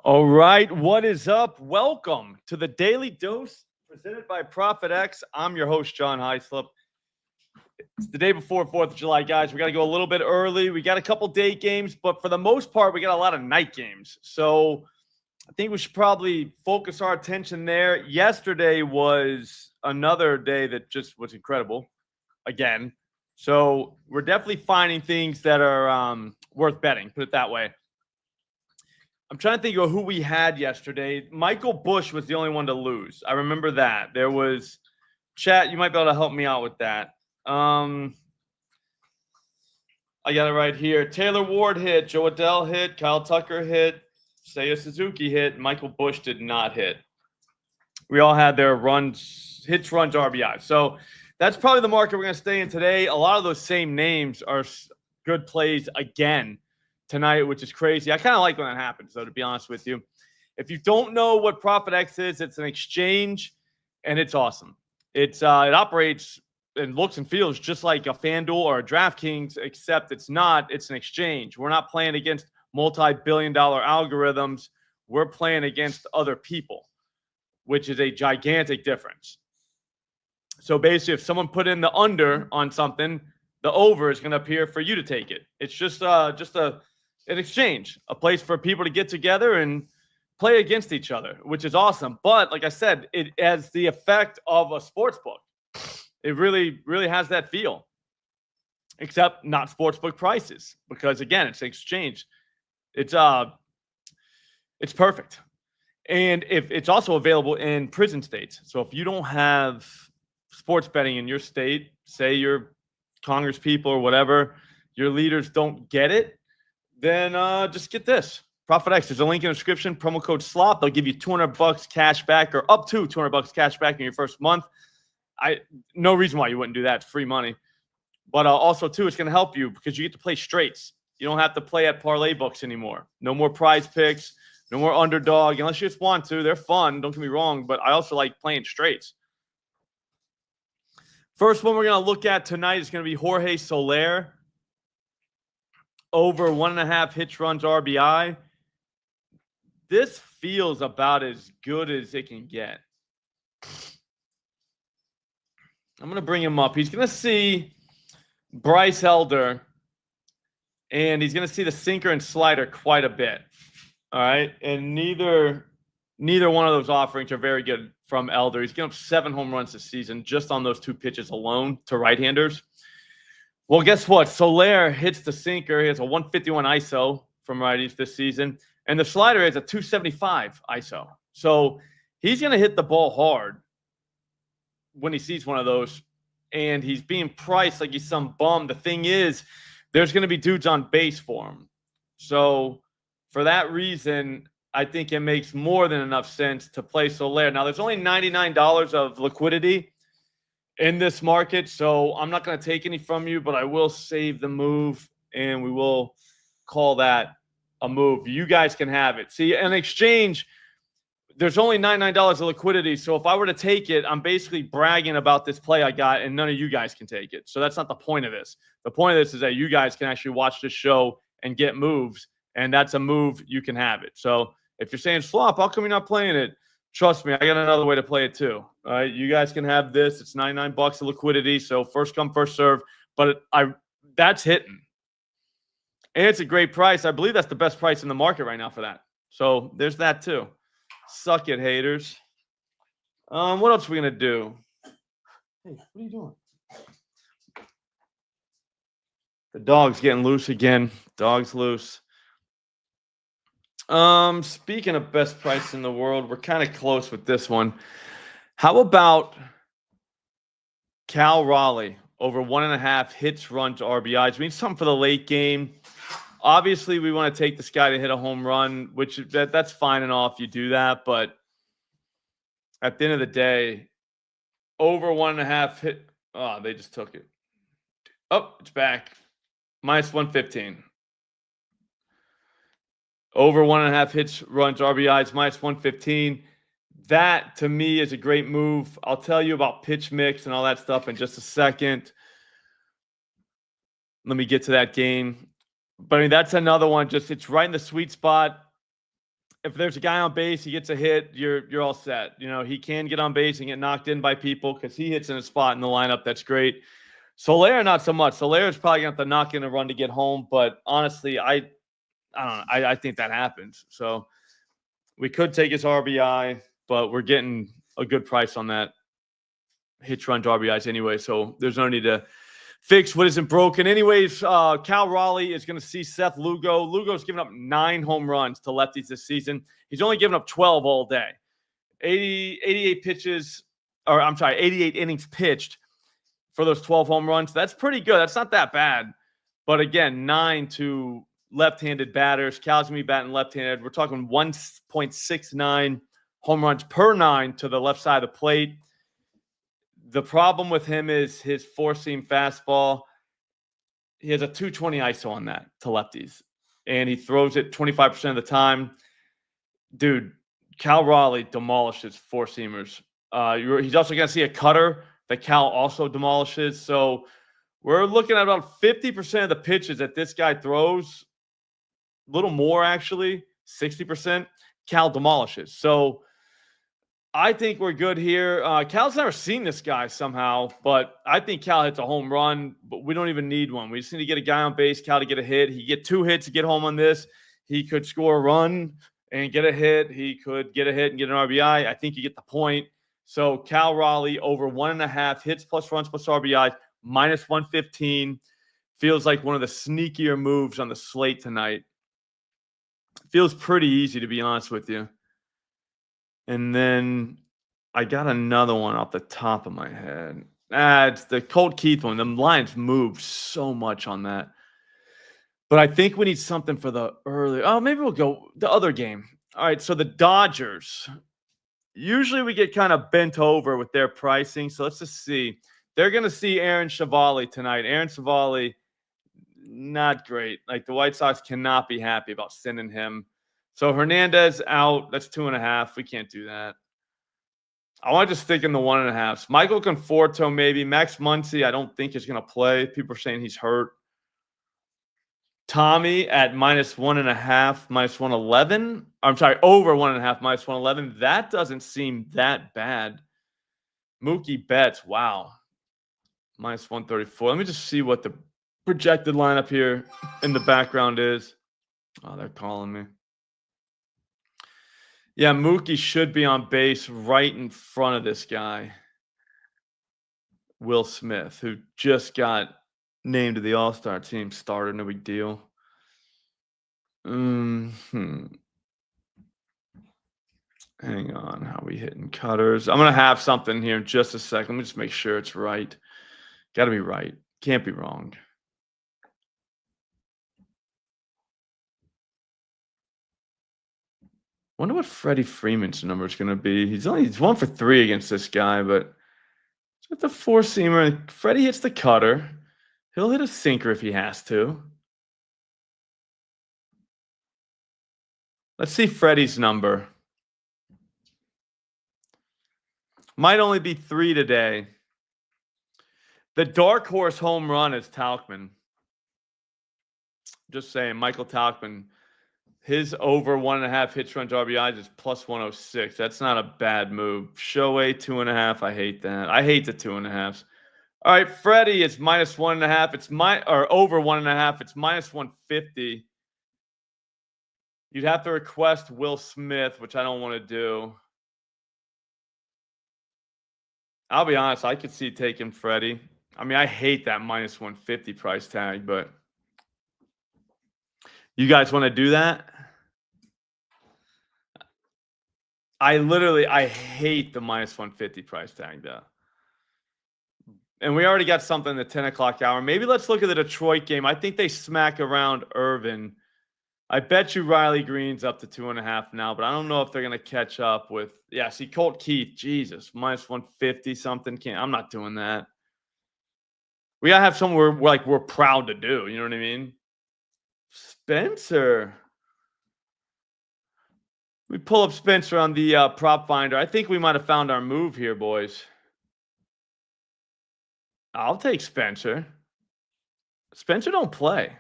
All right, what is up? Welcome to the Daily Dose presented by ProphetX. I'm your host, John Hyslop. It's the day before 4th of July, guys. We got to go a little bit early. We got a couple day games, but for the most part, we got a lot of night games. So I think we should probably focus our attention there. Yesterday was another day that just was incredible again. So we're definitely finding things that are worth betting, put it that way. I'm trying to think of who we had yesterday. Michael Bush was the only one to lose. I remember that. There was chat. You might be able to help me out with that. I got it right here. Taylor Ward hit. Joe Adell hit. Kyle Tucker hit. Seiya Suzuki hit. Michael Bush did not hit. We all had their hits, runs, RBI. So that's probably the market we're going to stay in today. A lot of those same names are good plays again tonight, which is crazy. I kind of like when that happens, though, to be honest with you. If you don't know what ProphetX is, it's an exchange, and it's awesome. It operates and looks and feels just like a FanDuel or a DraftKings, except it's not. It's an exchange. We're not playing against multi-billion-dollar algorithms. We're playing against other people, which is a gigantic difference. So basically, if someone put in the under on something, the over is going to appear for you to take it. It's just an exchange, a place for people to get together and play against each other, which is awesome. But like I said, it has the effect of a sports book. It really, really has that feel, except not sportsbook prices, because again, it's an exchange. It's perfect. And if it's also available in prison states. So if you don't have sports betting in your state, say your Congress people or whatever, your leaders don't get it, then just get this. ProphetX, there's a link in the description, promo code SLOP. They'll give you $200 cash back, or up to $200 cash back in your first month. No reason why you wouldn't do that. It's free money. But also, too, it's going to help you because you get to play straights. You don't have to play at parlay books anymore. No more prize picks, no more underdog, unless you just want to. They're fun, don't get me wrong, but I also like playing straights. First one we're going to look at tonight is going to be Jorge Soler. Over 1.5 hits, runs, RBI. This feels about as good as it can get. I'm going to bring him up. He's going to see Bryce Elder, and he's going to see the sinker and slider quite a bit. All right, and neither one of those offerings are very good from Elder. He's given up 7 home runs this season just on those 2 pitches alone to right-handers. Well, guess what? Soler hits the sinker. He has a 151 ISO from righties this season. And the slider has a 275 ISO. So he's going to hit the ball hard when he sees one of those. And he's being priced like he's some bum. The thing is, there's going to be dudes on base for him. So for that reason, I think it makes more than enough sense to play Soler. Now, there's only $99 of liquidity in this market, so I'm not going to take any from you, but I will save the move, and we will call that a move. You guys can have it. See, in exchange, there's only $99 of liquidity, so if I were to take it, I'm basically bragging about this play I got, and none of you guys can take it. So that's not the point of this. The point of this is that you guys can actually watch this show and get moves, and that's a move. You can have it. So if you're saying, Slop, how come you're not playing it? Trust me, I got another way to play it too. All right, you guys can have this. It's $99 of liquidity, so first come, first serve. But that's hitting, and it's a great price. I believe that's the best price in the market right now for that. So there's that too. Suck it, haters. What else are we gonna do? Hey, what are you doing? The dog's getting loose again. Dog's loose. Speaking of best price in the world, we're kind of close with this one. How about Cal Raleigh over 1.5 hits, runs, RBIs? We need something for the late game. Obviously, we want to take this guy to hit a home run, which that's fine and all if you do that. But at the end of the day, over 1.5 hit. Oh, they just took it. Oh, it's back. Minus 115. Over 1.5 hits, runs, RBIs, minus 115. That, to me, is a great move. I'll tell you about pitch mix and all that stuff in just a second. Let me get to that game. But, I mean, that's another one. Just it's right in the sweet spot. if there's a guy on base, he gets a hit, you're all set. You know, he can get on base and get knocked in by people because he hits in a spot in the lineup. That's great. Soler, not so much. Soler is probably going to have to knock in a run to get home. But honestly, I don't know. I think that happens. So we could take his RBI, but we're getting a good price on that hitch run to RBIs anyway. So there's no need to fix what isn't broken. Anyways, Cal Raleigh is going to see Seth Lugo. Lugo's given up 9 home runs to lefties this season. He's only given up 12 all day. 88 pitches, or I'm sorry, 88 innings pitched for those 12 home runs. That's pretty good. That's not that bad. But again, 9 to left-handed batters. Cal's going to be batting left-handed. We're talking 1.69 home runs per 9 to the left side of the plate. The problem with him is his four-seam fastball. He has a 220 ISO on that to lefties, and he throws it 25% of the time. Dude, Cal Raleigh demolishes four-seamers. He's also going to see a cutter that Cal also demolishes. So we're looking at about 50% of the pitches that this guy throws, a little more actually, 60%, Cal demolishes. So I think we're good here. Cal's never seen this guy somehow, but I think Cal hits a home run, but we don't even need one. We just need to get a guy on base, Cal to get a hit. He get 2 hits to get home on this. He could score a run and get a hit. He could get a hit and get an RBI. I think you get the point. So Cal Raleigh over 1.5 hits plus runs plus RBIs, minus 115. Feels like one of the sneakier moves on the slate tonight. Feels pretty easy, to be honest with you. And then I got another one off the top of my head. It's the Colt Keith one. The lines moved so much on that. But I think we need something for the early. Oh, maybe we'll go the other game. All right, so the Dodgers. Usually we get kind of bent over with their pricing. So let's just see. They're going to see Aaron Civale tonight. Aaron Civale, not great. Like, the White Sox cannot be happy about sending him. So Hernandez out. That's 2.5. We can't do that. I want to just stick in the 1.5. Michael Conforto, maybe. Max Muncy, I don't think is going to play. People are saying he's hurt. Tommy at minus 1.5, minus 111. I'm sorry, over 1.5, minus 111. That doesn't seem that bad. Mookie Betts, wow. Minus 134. Let me just see what the projected lineup here in the background is. Oh, they're calling me. Yeah, Mookie should be on base right in front of this guy, Will Smith, who just got named to the All-Star team. Starter, no big deal. Hang on, how are we hitting cutters? I'm going to have something here in just a second. Let me just make sure it's right. Got to be right. Can't be wrong. Wonder what Freddie Freeman's number is going to be. He's 1 for 3 against this guy, but with the four-seamer, Freddie hits the cutter. He'll hit a sinker if he has to. Let's see Freddie's number. Might only be 3 today. The dark horse home run is Tauchman. Just saying, Michael Tauchman. His over 1.5 hits, runs, RBIs is plus 106. That's not a bad move. Shohei 2.5. I hate that. I hate the 2.5s. All right, Freddie is minus 1.5. It's over 1.5. It's minus 150. You'd have to request Will Smith, which I don't want to do. I'll be honest, I could see taking Freddie. I mean, I hate that minus 150 price tag, but you guys want to do that? I hate the minus 150 price tag, though. And we already got something in the 10 o'clock hour. Maybe let's look at the Detroit game. I think they smack around Irvin. I bet you Riley Green's up to 2.5 now, but I don't know if they're going to catch up with. Yeah, see, Colt Keith, Jesus, minus 150 something. I'm not doing that. We got to have something we're proud to do. You know what I mean? Spencer. We pull up Spencer on the prop finder. I think we might have found our move here, boys. I'll take Spencer. Spencer don't play.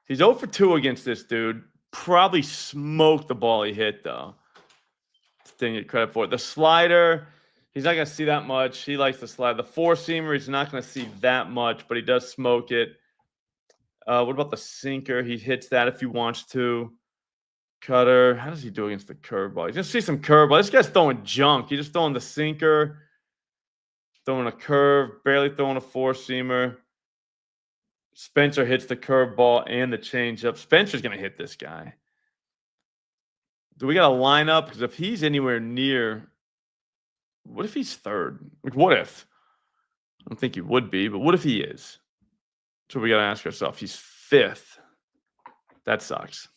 He's 0 for 2 against this dude. probably smoked the ball he hit, though. Didn't get credit for it. The slider, he's not going to see that much. He likes the slide. The four-seamer, he's not going to see that much, but he does smoke it. What about the sinker? He hits that if he wants to. Cutter, how does he do against the curveball? He's going to see some curveball. This guy's throwing junk. He's just throwing the sinker, throwing a curve, barely throwing a four-seamer. Spencer hits the curveball and the changeup. Spencer's going to hit this guy. Do we got a lineup? Because if he's anywhere near, what if he's third? Like, what if? I don't think he would be, but what if he is? So we got to ask ourselves. He's fifth. That sucks.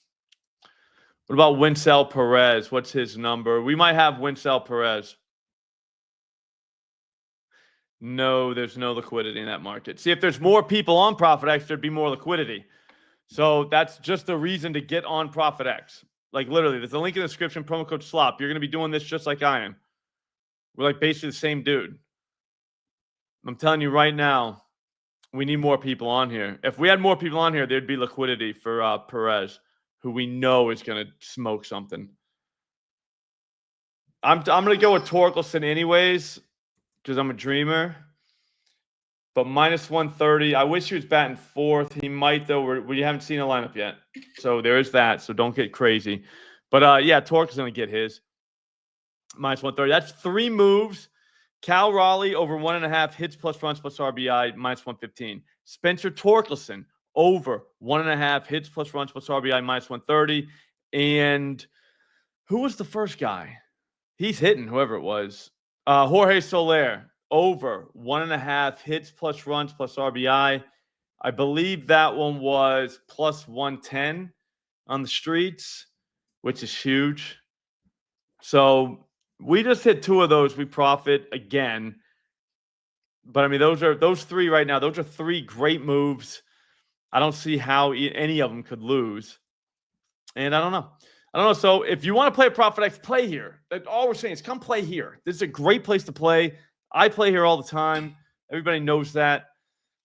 What about Winsell Perez? What's his number? We might have Winsell Perez. No, there's no liquidity in that market. See, if there's more people on ProphetX, there'd be more liquidity. So that's just a reason to get on ProphetX. Like, literally, there's a link in the description, promo code SLOP. You're going to be doing this just like I am. We're like basically the same dude. I'm telling you right now, we need more people on here. If we had more people on here, there'd be liquidity for Perez, who we know is going to smoke something. I'm going to go with Torkelson anyways, because I'm a dreamer. But minus 130. I wish he was batting fourth. He might, though. We haven't seen a lineup yet. So there is that. So don't get crazy. But, yeah, Torque is going to get his. Minus 130. That's 3 moves. Cal Raleigh over 1.5 hits plus runs plus RBI, minus 115. Spencer Torkelson over 1.5 hits plus runs plus RBI, minus 130. And who was the first guy? He's hitting, whoever it was. Jorge Soler. Over 1.5 hits plus runs plus RBI. I believe that one was plus 110 on the streets, which is huge. So we just hit 2 of those. We profit again. But I mean, those 3 right now. Those are 3 great moves. I don't see how any of them could lose. And I don't know. So if you want to play ProphetX, play here. All we're saying is come play here. This is a great place to play. I play here all the time. Everybody knows that.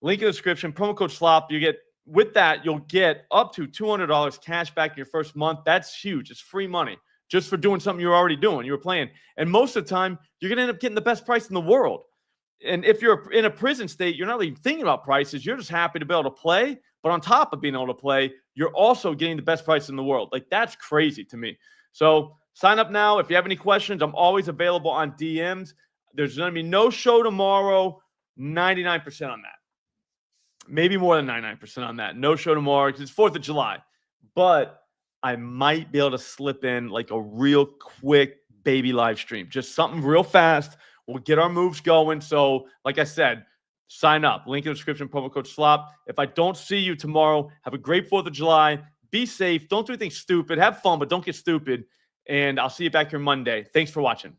Link in the description. Promo code SLOP. With that, you'll get up to $200 cash back in your first month. That's huge. It's free money just for doing something you're already doing. You were playing. And most of the time, you're going to end up getting the best price in the world. And if you're in a prison state, you're not even thinking about prices. You're just happy to be able to play. But on top of being able to play, you're also getting the best price in the world. Like, that's crazy to me. So sign up now. If you have any questions, I'm always available on DMs. There's going to be no show tomorrow, 99% on that. Maybe more than 99% on that. No show tomorrow because it's 4th of July. But I might be able to slip in like a real quick baby live stream. Just something real fast. We'll get our moves going. So, like I said, sign up. Link in the description, promo code SLOP. If I don't see you tomorrow, have a great 4th of July. Be safe. Don't do anything stupid. Have fun, but don't get stupid. And I'll see you back here Monday. Thanks for watching.